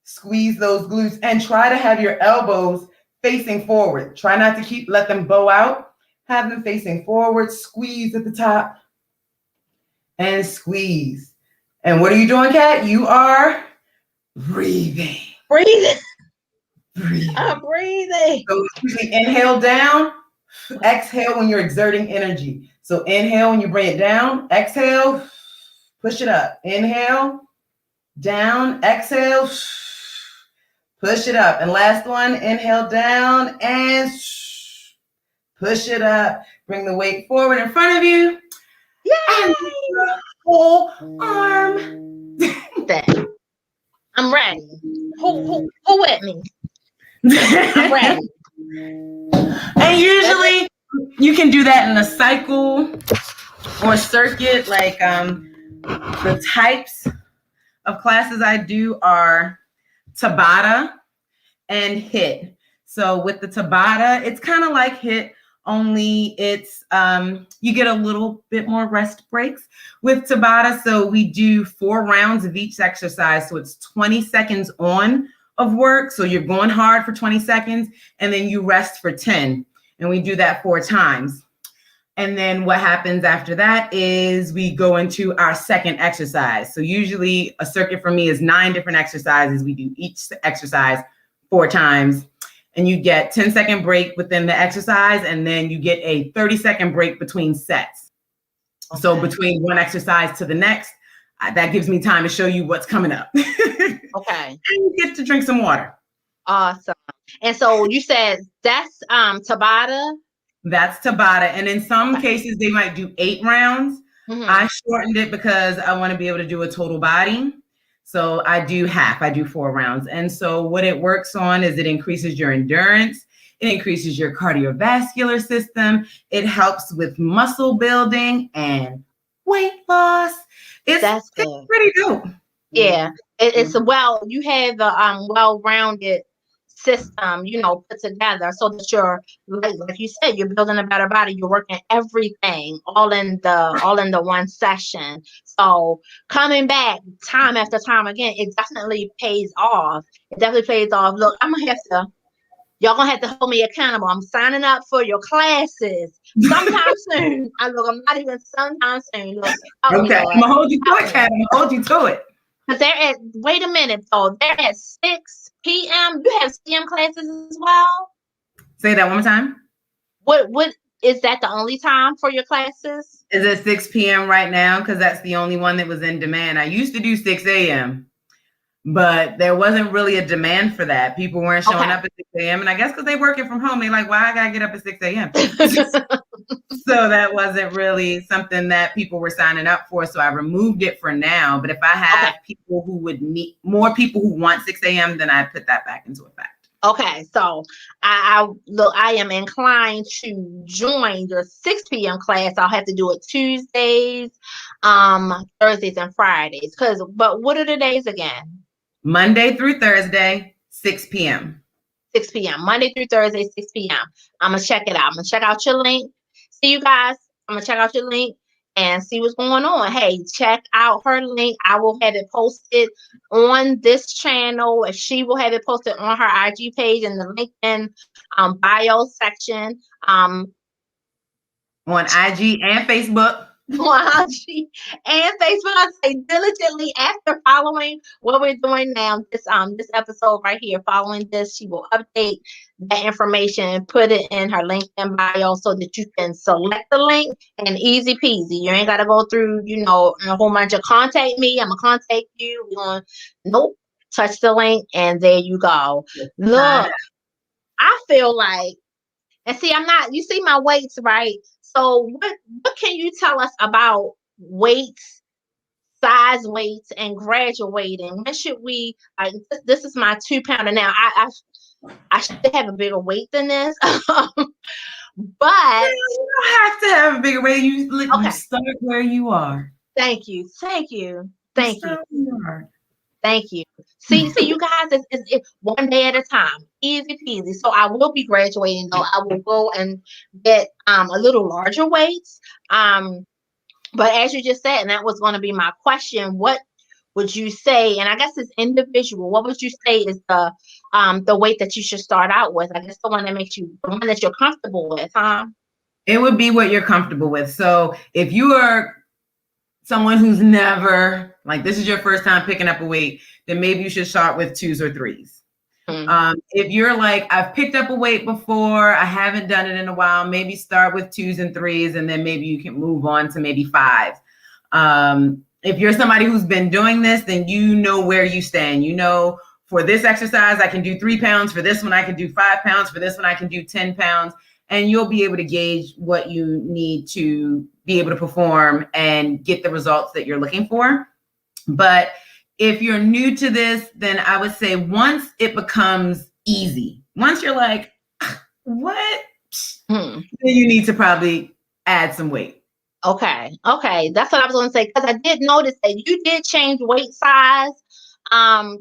Squeeze those glutes and try to have your elbows facing forward. Try not to let them bow out. Have them facing forward. Squeeze at the top. And squeeze. And what are you doing, Kat? You are breathing. Breathing. Breathing. I'm breathing. So usually inhale down. Exhale when you're exerting energy. So inhale when you bring it down. Exhale. Push it up. Inhale. Down. Exhale. Push it up. And last one. Inhale down and push it up. Bring the weight forward in front of you. Yay! And whole arm. I'm ready. Who with me? I'm ready. And usually you can do that in a cycle or circuit. Like the types of classes I do are Tabata and HIIT. So with the Tabata, it's kind of like HIIT, only it's you get a little bit more rest breaks with Tabata. So we do 4 rounds of each exercise. So it's 20 seconds on of work. So you're going hard for 20 seconds and then you rest for 10. And we do that 4 times. And then what happens after that is we go into our second exercise. So usually a circuit for me is 9 different exercises. We do each exercise 4 times. and you get 10-second break within the exercise, and then you get a 30-second break between sets. Okay. So between one exercise to the next, that gives me time to show you what's coming up. Okay. And you get to drink some water. Awesome. And so you said that's Tabata? That's Tabata. And in some cases, they might do 8 rounds. Mm-hmm. I shortened it because I want to be able to do a total body. So I do half. I do 4 rounds. And so what it works on is it increases your endurance. It increases your cardiovascular system. It helps with muscle building and weight loss. It's pretty dope. Yeah. It's well, you have the well-rounded system, you know, put together so that you're like you said, you're building a better body. You're working everything all in the one session. So coming back time after time again, it definitely pays off. It definitely pays off. Look, y'all gonna have to hold me accountable. I'm signing up for your classes sometime soon. I'm not even sometime soon. Look, okay, I'm gonna hold you to it, Kat. I'm gonna hold you to it. But wait a minute though, they're at 6 p.m. You have CM classes as well? Say that one more time. What is that the only time for your classes? Is it 6 p.m. right now? Because that's the only one that was in demand. I used to do 6 a.m., but there wasn't really a demand for that. People weren't showing up at 6 a.m. And I guess because they working from home, they like, why I gotta get up at 6 a.m. So that wasn't really something that people were signing up for. So I removed it for now. But if I have people who would need more people who want 6 a.m., then I put that back into effect. Okay, so I am inclined to join the 6 p.m. class. I'll have to do it Tuesdays, Thursdays, and Fridays. But what are the days again? Monday through Thursday, 6 p.m. 6 p.m. Monday through Thursday, 6 p.m. I'm going to check it out. I'm going to check out your link. See you guys. I'm going to check out your link and see what's going on. Hey, check out her link. I will have it posted on this channel. She will have it posted on her IG page in the LinkedIn bio section. On IG and Facebook. On IG and Facebook. I say diligently after following what we're doing now, this episode right here, following this, she will update that information and put it in her LinkedIn bio so that you can select the link and easy peasy. You ain't got to go through, a whole bunch of contact me. I'm going to contact you. We're going to, touch the link and there you go. Look, I feel like, and see, you see my weights, right? So what can you tell us about weights, size weights, and graduating? When should we, this is my 2-pounder now. I should have a bigger weight than this. But you don't have to have a bigger weight. You start where you are. Thank you. Thank you. See, you guys, it's one day at a time, easy peasy. So I will be graduating though. I will go and get a little larger weights. But as you just said, and that was going to be my question, what would you say? And I guess it's individual. What would you say is the weight that you should start out with? I guess the one that you're comfortable with, huh? It would be what you're comfortable with. So if you are someone who's never, this is your first time picking up a weight, then maybe you should start with 2s or 3s. Mm-hmm. If you're like, I've picked up a weight before, I haven't done it in a while, maybe start with 2s and 3s, and then maybe you can move on to maybe 5. If you're somebody who's been doing this, then you know where you stand. For this exercise, I can do 3 pounds. For this one, I can do 5 pounds. For this one, I can do 10 pounds. And you'll be able to gauge what you need to be able to perform and get the results that you're looking for. But if you're new to this, then I would say once it becomes easy, once you're like, what? Then you need to probably add some weight. Okay. That's what I was going to say, because I did notice that you did change weight size. I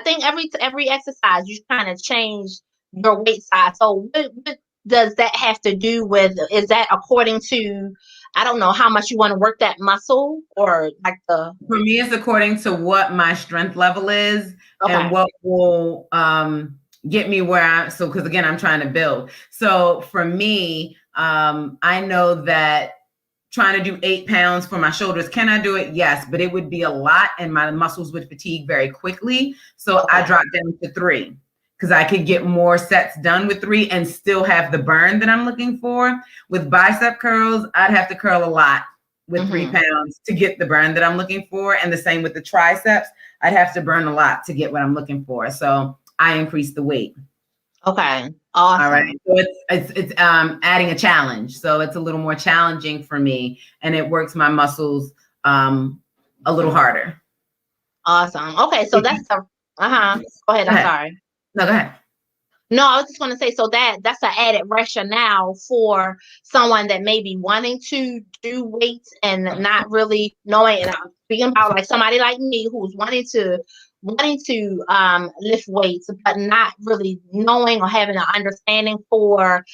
think every exercise you kind of change your weight size. So what does that have to do with? Is that according to, I don't know, how much you want to work that muscle, or For me, it's according to what my strength level is and what will get me where because again, I'm trying to build. So for me, I know that trying to do 8 pounds for my shoulders, can I do it? Yes, but it would be a lot and my muscles would fatigue very quickly. So I dropped down to 3. because I could get more sets done with 3 and still have the burn that I'm looking for. With bicep curls, I'd have to curl a lot with 3 pounds to get the burn that I'm looking for. And the same with the triceps. I'd have to burn a lot to get what I'm looking for. So I increased the weight. Okay. Awesome. All right. So it's adding a challenge. So it's a little more challenging for me, and it works my muscles a little harder. Awesome. Okay. So that's Go ahead. I'm sorry. No, go ahead. No, I was just going to say, so that's an added rationale for someone that may be wanting to do weights and not really knowing. And I'm speaking about like somebody like me who's wanting to lift weights, but not really knowing or having an understanding for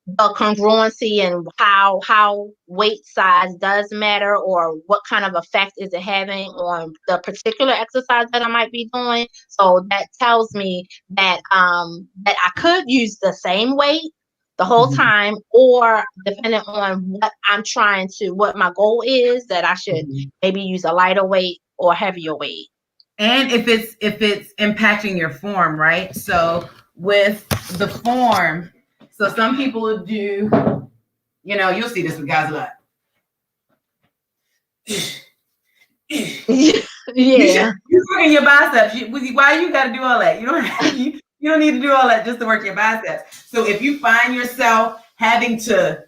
the congruency and how weight size does matter, or what kind of effect is it having on the particular exercise that I might be doing. So that tells me that that I could use the same weight the whole time, or depending on what my goal is, that I should maybe use a lighter weight or heavier weight. And if it's impacting your form, right? So with the form, so some people will do, you'll see this with guys a lot. Yeah. You're working your biceps. Why you got to do all that? You don't need to do all that just to work your biceps. So if you find yourself having to,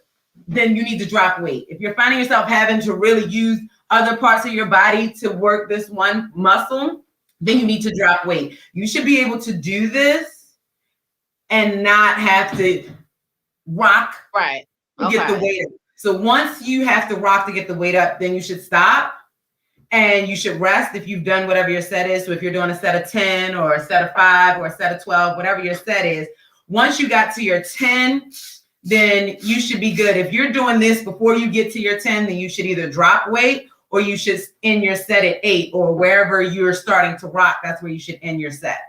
then you need to drop weight. If you're finding yourself having to really use other parts of your body to work this one muscle, then you need to drop weight. You should be able to do this and not have to rock to get the weight up. So once you have to rock to get the weight up, then you should stop and you should rest if you've done whatever your set is. So if you're doing a set of 10 or a set of 5 or a set of 12, whatever your set is, once you got to your 10, then you should be good. If you're doing this before you get to your 10, then you should either drop weight or you should end your set at 8, or wherever you're starting to rock, that's where you should end your set.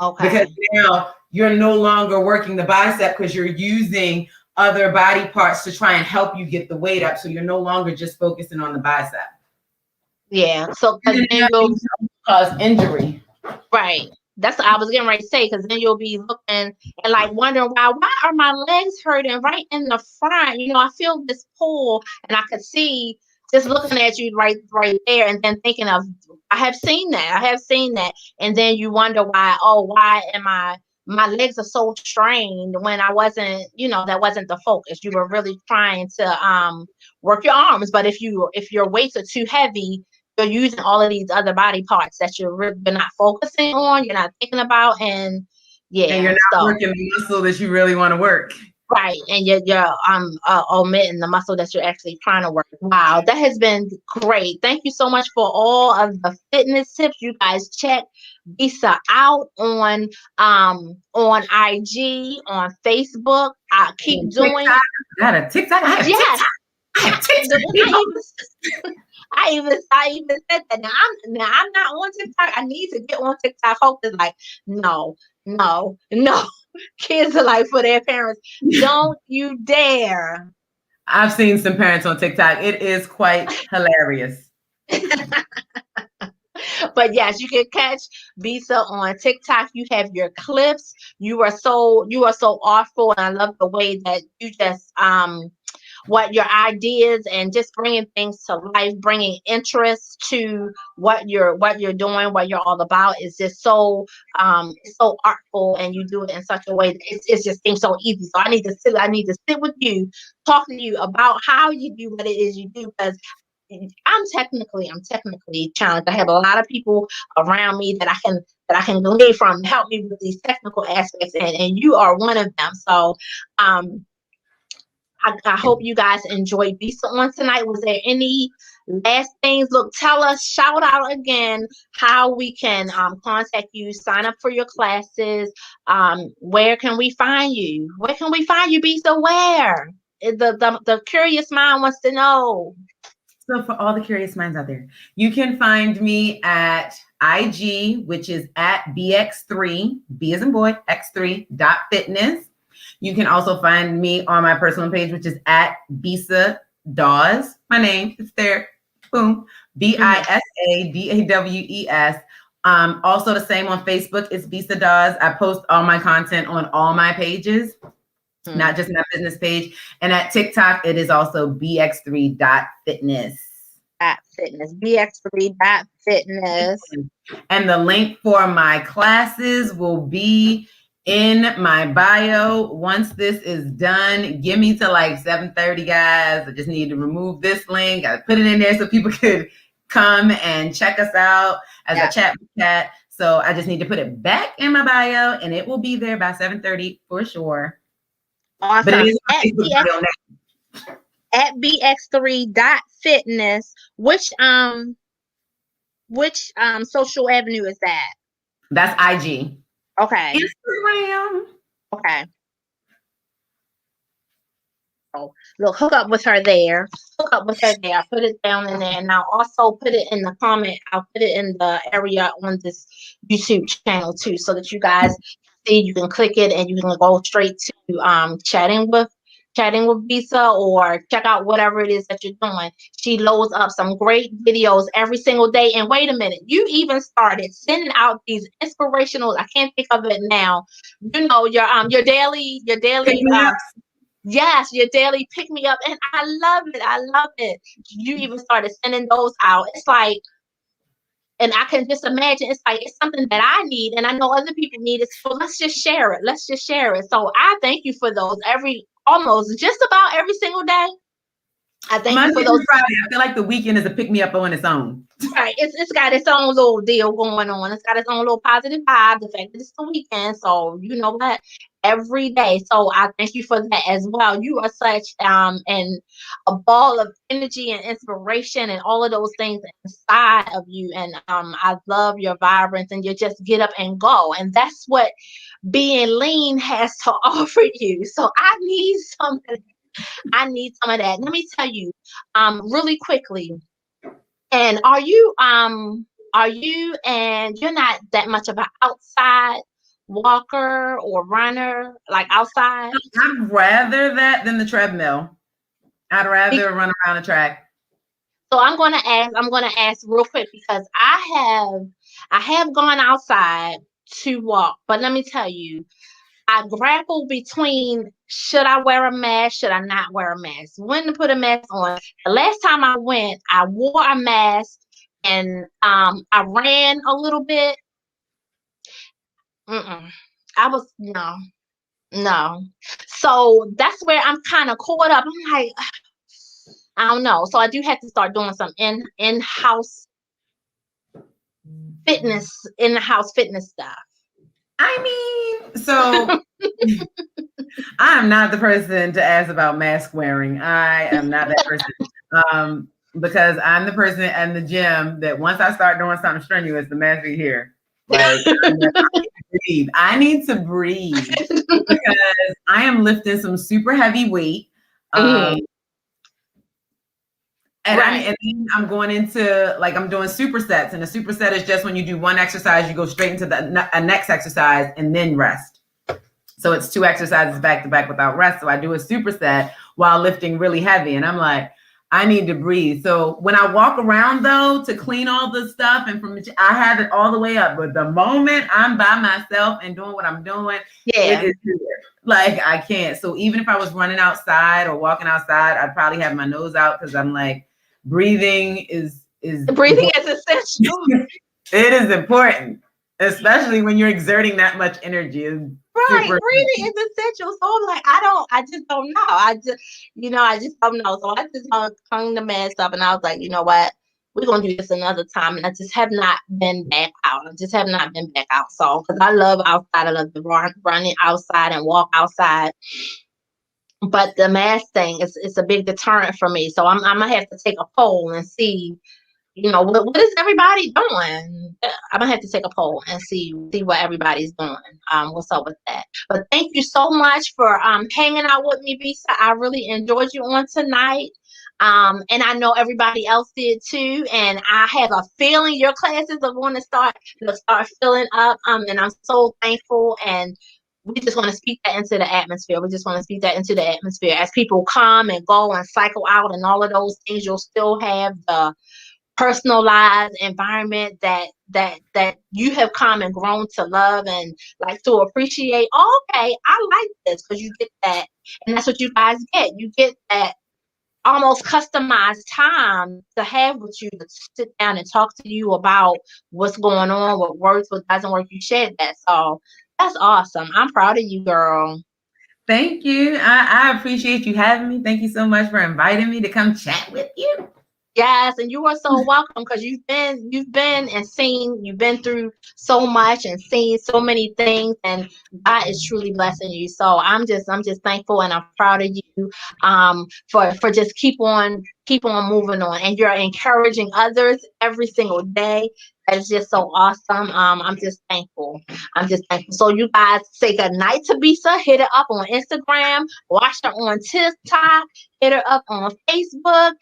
Okay. Because now you're no longer working the bicep because you're using other body parts to try and help you get the weight up. So you're no longer just focusing on the bicep. Yeah. So then you'll cause injury. Right. That's what I was getting ready to say, because then you'll be looking and like wondering why are my legs hurting right in the front? I feel this pull, and I could see just looking at you right there, and then thinking of, I have seen that. And then you wonder why am my legs are so strained when I wasn't, that wasn't the focus. You were really trying to work your arms. But if your weights are too heavy, you're using all of these other body parts that you're not focusing on, you're not thinking about, and you're not working the muscle that you really want to work. Right, and you're omitting the muscle that you're actually trying to work. Wow, that has been great. Thank you so much for all of the fitness tips. You guys check Bisa out on IG, on Facebook. I keep doing. Got a TikTok. I have TikTok. I even said that. Now I'm not on TikTok. I need to get on TikTok. Hope is like, no. Kids are like, for their parents, don't you dare. I've seen some parents on TikTok. It is quite hilarious. But yes, you can catch Bisa on TikTok. You have your clips. You are so awful, and I love the way that you just what your ideas and just bringing things to life, bringing interest to what you're doing, what you're all about is just so artful, and you do it in such a way that it just seems so easy. So I need to sit with you, talk to you about how you do what it is you do, because I'm technically challenged. I have a lot of people around me that I can glean from to help me with these technical aspects, and you are one of them. So I hope you guys enjoyed Bisa on tonight. Was there any last things? Look, tell us, shout out again how we can contact you, sign up for your classes. Where can we find you? Where can we find you, Bisa? Where? The curious mind wants to know. So for all the curious minds out there, you can find me at IG, which is at BX3, B as in boy, X3.fitness. You can also find me on my personal page, which is at Bisa Dawes. My name is there. Boom. BISA DAWES Also the same on Facebook. It's Bisa Dawes. I post all my content on all my pages, not just my business page. And at TikTok, it is also BX3.fitness. Fitness, BX3.fitness. And the link for my classes will be in my bio. Once this is done, give me to like 7:30, guys. I just need to remove this link. I put it in there so people could come and check us out as a chat. So I just need to put it back in my bio, and it will be there by 7:30 for sure. Awesome. But it is at BX3.fitness. Which social avenue is that? That's IG. Okay. Instagram. Okay. So look, hook up with her there. Hook up with her there. I put it down in there, and I'll also put it in the comment. I'll put it in the area on this YouTube channel too, so that you guys see. You can click it, and you can go straight to chatting with Bisa, or check out whatever it is that you're doing. She loads up some great videos every single day. And wait a minute, you even started sending out these inspirational. I can't think of it now. You know, your daily. Yes, your daily pick me up, and I love it. I love it. You even started sending those out. It's like, and I can just imagine, it's like, it's something that I need, and I know other people need it. So let's just share it. Let's just share it. So I thank you for those almost just about every single day. I thank you for those. Friday. I feel like the weekend is a pick me up on its own. Right. It's got its own little deal going on. It's got its own little positive vibe. The fact that it's the weekend. So you know what? Every day. So I thank you for that as well. You are such and a ball of energy and inspiration and all of those things inside of you. And I love your vibrance, and you just get up and go. And that's what being lean has to offer you. So I need some of that. Let me tell you really quickly. And are you and you're not that much of an outside walker or runner, like outside? I'd rather that than the treadmill. I'd rather run around the track. So I'm gonna ask real quick, because I have gone outside to walk, but let me tell you, I grapple between, should I wear a mask? Should I not wear a mask? When to put a mask on? The last time I went, I wore a mask, and I ran a little bit. I was no. So that's where I'm kind of caught up. I'm like, I don't know. So I do have to start doing some in-house fitness stuff. I mean, so I am not the person to ask about mask wearing. I am not that person. Because I'm the person in the gym that once I start doing something strenuous, the mask is here. Like, I need to breathe because I am lifting some super heavy weight. And I'm going into, like, I'm doing supersets, and a superset is just when you do one exercise, you go straight into the next exercise and then rest. So it's 2 exercises back to back without rest. So I do a superset while lifting really heavy, and I'm like, I need to breathe. So when I walk around, though, to clean all the stuff, and I have it all the way up. But the moment I'm by myself and doing what I'm doing, it is here. Like, I can't. So even if I was running outside or walking outside, I'd probably have my nose out, because I'm like, breathing is breathing is essential. It is important, especially when you're exerting that much energy. Right, breathing is essential. So I'm like, I just don't know. I just don't know. So I just hung the mask up, and I was like, you know what? We're gonna do this another time. And I just have not been back out. So, because I love outside, I love the running outside and walk outside. But the mask thing is a big deterrent for me. So I'm gonna have to take a poll and see, what is everybody doing? I'm gonna have to take a poll and see what everybody's doing. What's up with that? But thank you so much for hanging out with me, Bisa. I really enjoyed you on tonight. And I know everybody else did too. And I have a feeling your classes are going to start filling up. And I'm so thankful. And we just want to speak that into the atmosphere. We just want to speak that into the atmosphere. As people come and go and cycle out and all of those things, you'll still have the personalized environment that you have come and grown to love and like to appreciate. Oh, okay, I like this, because you get that, and that's what you guys get. You get that almost customized time to have with you, to sit down and talk to you about what's going on, what works, what doesn't work. You shared that, so that's awesome. I'm proud of you, girl. Thank you. I appreciate you having me. Thank you so much for inviting me to come chat with you. Yes, and you are so welcome, because you've been and seen, you've been through so much and seen so many things, and God is truly blessing you. So I'm just thankful, and I'm proud of you for just keep on moving on, and you're encouraging others every single day. That is just so awesome. I'm just thankful. I'm just thankful. So you guys say good night to Bisa. Hit her up on Instagram. Watch her on TikTok. Hit her up on Facebook,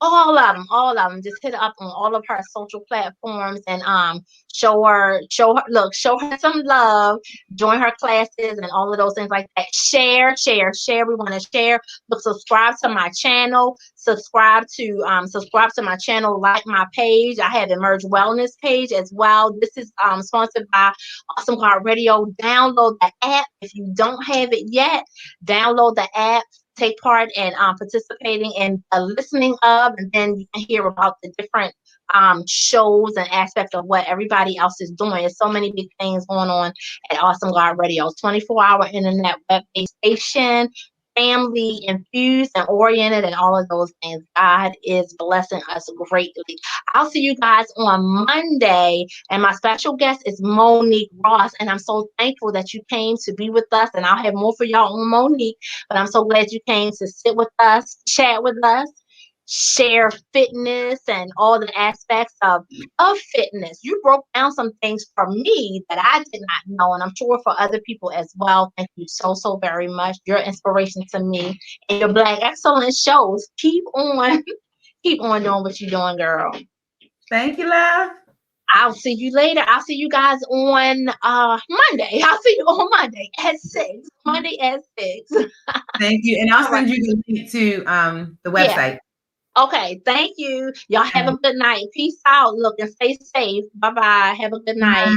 all of them. Just hit her up on all of her social platforms, and show her some love. Join her classes and all of those things like that. Share. We want to share. Look, subscribe to my channel. Subscribe to my channel. Like my page. I have Emerge Wellness page as well. This is sponsored by Awesome God Radio. Download the app if you don't have it yet. Download the app, take part in participating in the listening of, and then you can hear about the different shows and aspects of what everybody else is doing. There's so many big things going on at Awesome God Radio. 24-hour internet web-based station, family infused and oriented, and all of those things. God is blessing us greatly. I'll see you guys on Monday, and my special guest is Monique Ross, and I'm so thankful that you came to be with us, and I'll have more for y'all on Monique, but I'm so glad you came to sit with us, chat with us, share fitness and all the aspects of fitness. You broke down some things for me that I did not know, and I'm sure for other people as well. Thank you so very much. You're inspiration to me, and your Black Excellence shows. Keep on keep on doing what you're doing, girl. Thank you, love. I'll see you later. I'll see you guys on Monday. I'll see you on Monday at 6. Monday at 6. Thank you. And I'll All right. send you the link to the Yeah. website. Okay. Thank you. Y'all have a good night. Peace out. Look, and stay safe. Bye-bye. Have a good night.